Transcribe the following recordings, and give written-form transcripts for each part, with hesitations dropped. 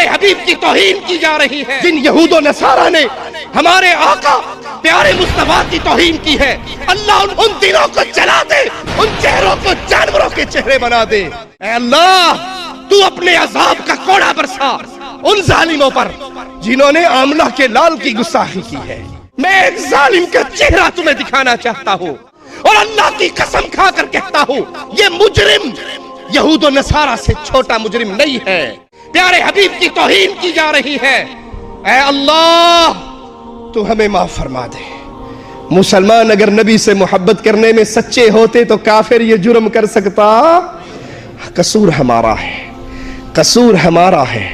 پیارے حبیب کی توہین کی جا رہی ہے. جن یہود و نصارہ نے ہمارے آقا پیارے مصطفیٰ کی توہین کی ہے، اللہ ان دلوں کو جلا دے، ان چہروں کو جانوروں کے چہرے بنا دے. اے اللہ تو اپنے عذاب کا کوڑا برسا ان ظالموں پر جنہوں نے آملہ کے لال کی گستاخی کی ہے. میں ایک ظالم کا چہرہ تمہیں دکھانا چاہتا ہوں اور اللہ کی قسم کھا کر کہتا ہوں یہ مجرم یہود و نصارہ سے چھوٹا مجرم نہیں ہے. پیارے حبیب کی توہین کی جا رہی ہے. اے اللہ تو ہمیں معاف فرما دے. مسلمان اگر نبی سے محبت کرنے میں سچے ہوتے تو کافر یہ جرم کر سکتا؟ قصور ہمارا ہے، قصور ہمارا ہے.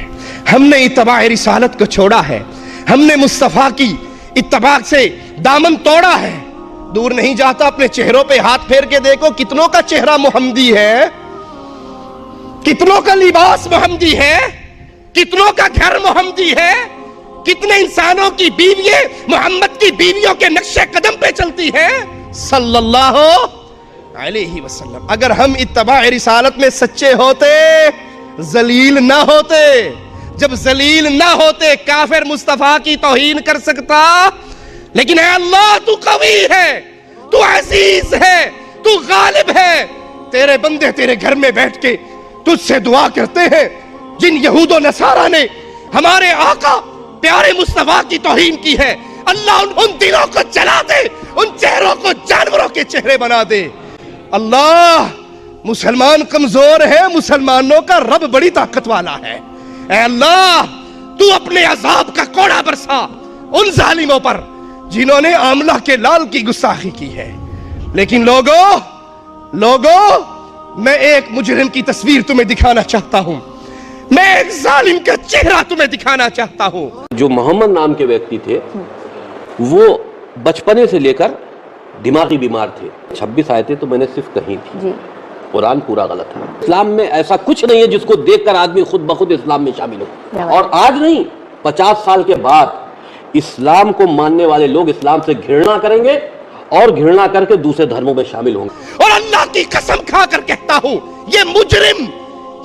ہم نے اتباع رسالت کو چھوڑا ہے، ہم نے مصطفیٰ کی اتباع سے دامن توڑا ہے. دور نہیں جاتا، اپنے چہروں پہ ہاتھ پھیر کے دیکھو کتنوں کا چہرہ محمدی ہے، کتنوں کا لباس محمدی ہے، کتنوں کا گھر محمدی ہے، کتنے انسانوں کی بیوییں محمد کی بیویوں کے نقش قدم پہ چلتی ہے صلی اللہ علیہ وسلم. اگر ہم اتباع رسالت میں سچے ہوتے ذلیل نہ ہوتے. جب ذلیل نہ ہوتے کافر مصطفیٰ کی توہین کر سکتا. لیکن اے اللہ تو قوی ہے، تو عزیز ہے، تو غالب ہے. تیرے بندے تیرے گھر میں بیٹھ کے تجھ سے دعا کرتے ہیں. جن یہود و نصارہ نے ہمارے آقا پیارے مصطفیٰ کی توہین کی ہے، اللہ ان دلوں کو جلا دے، ان چہروں کو جانوروں کے چہرے بنا دے. اللہ مسلمان کمزور ہے، مسلمانوں کا رب بڑی طاقت والا ہے. اے اللہ تو اپنے عذاب کا کوڑا برسا ان ظالموں پر جنہوں نے آملہ کے لال کی گستاخی کی ہے. لیکن لوگوں میں ایک مجرم کی تصویر تمہیں دکھانا چاہتا ہوں، میں ایک ظالم کا چہرہ تمہیں دکھانا چاہتا ہوں. جو محمد نام کے ویکتی تھے وہ بچپنے سے لے کر دماغی بیمار تھے. 26 آیتیں تو میں نے صرف کہی تھی، قرآن پورا غلط ہے. اسلام میں ایسا کچھ نہیں ہے جس کو دیکھ کر آدمی خود بخود اسلام میں شامل ہو. اور آج نہیں، 50 سال کے بعد اسلام کو ماننے والے لوگ اسلام سے گھرنا کریں گے اور گھرنا کر کے دوسرے دھرموں میں شامل ہوں گے. اور اللہ کی قسم کھا کر کہتا ہوں یہ مجرم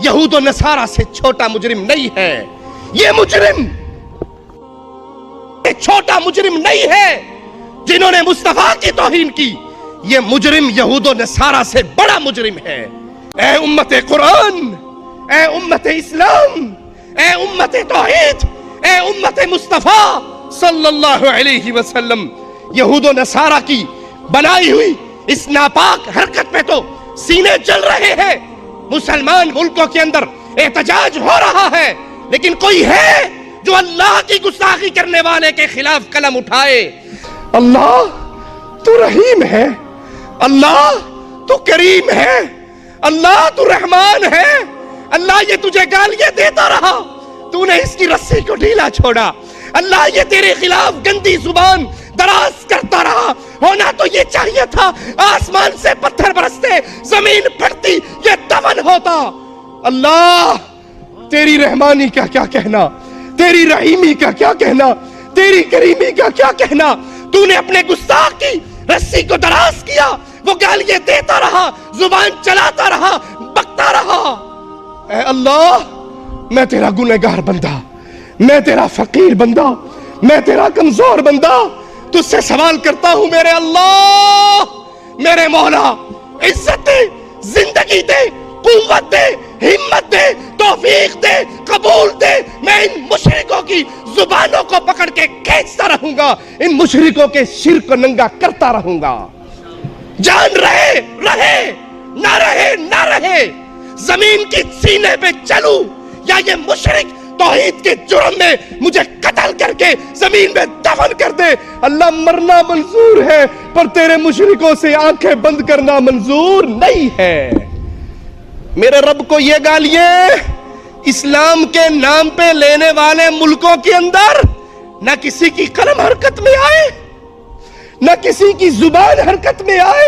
یہود و نصارہ سے چھوٹا مجرم نہیں ہے. یہ مجرم چھوٹا مجرم نہیں ہے جنہوں نے مصطفیٰ کی توہین کی. یہ مجرم یہود و نصارہ سے بڑا مجرم ہے. اے امت قرآن، اے امت اسلام، اے امت توحید، اے امت مصطفیٰ صلی اللہ علیہ وسلم، یہود و نصارہ کی بنائی ہوئی اس ناپاک حرکت پہ تو سینے جل رہے ہیں. مسلمان ملکوں کے اندر احتجاج ہو رہا ہے، لیکن کوئی ہے جو اللہ کی گستاخی کرنے والے کے خلاف قلم اٹھائے. اللہ تو رحیم ہے، اللہ تو کریم ہے، اللہ تو رحمان ہے. اللہ یہ تجھے گالیاں دیتا رہا، تو نے اس کی رسی کو ڈھیلا چھوڑا. اللہ یہ تیرے خلاف گندی زبان دراز کرتا رہا. ہونا تو یہ چاہیے تھا آسمان سے پتھر برستے، زمین پھٹتی، یہ دفن ہوتا. اللہ تیری رحمانی کا کیا کہنا، تیری رحیمی کا کیا کہنا، تیری کریمی کا کیا کہنا. تو نے اپنے گستاخ کی رسی کو دراز کیا، وہ گالیاں دیتا رہا، زبان چلاتا رہا، بکتا رہا. اے اللہ میں تیرا گنہگار بندہ، میں تیرا فقیر بندہ، میں تیرا کمزور بندہ تجھ سے سوال کرتا ہوں میرے اللہ، میرے مولا، عزت دے، زندگی دے، قوت دے، ہمت دے، توفیق دے، قبول دے. میں ان مشرکوں کی زبانوں کو پکڑ کے کھینچتا رہوں گا، ان مشرکوں کے شرک کو ننگا کرتا رہوں گا. جان رہے نہ رہے زمین کی سینے پہ چلوں یا یہ مشرک توحید کے جرم میں مجھے قتل کر کے زمین میں دفن کر دے. اللہ مرنا منظور ہے پر تیرے مشرکوں سے آنکھیں بند کرنا منظور نہیں ہے. میرے رب کو یہ گالیاں اسلام کے نام پہ لینے والے ملکوں کے اندر نہ کسی کی قلم حرکت میں آئے، نہ کسی کی زبان حرکت میں آئے.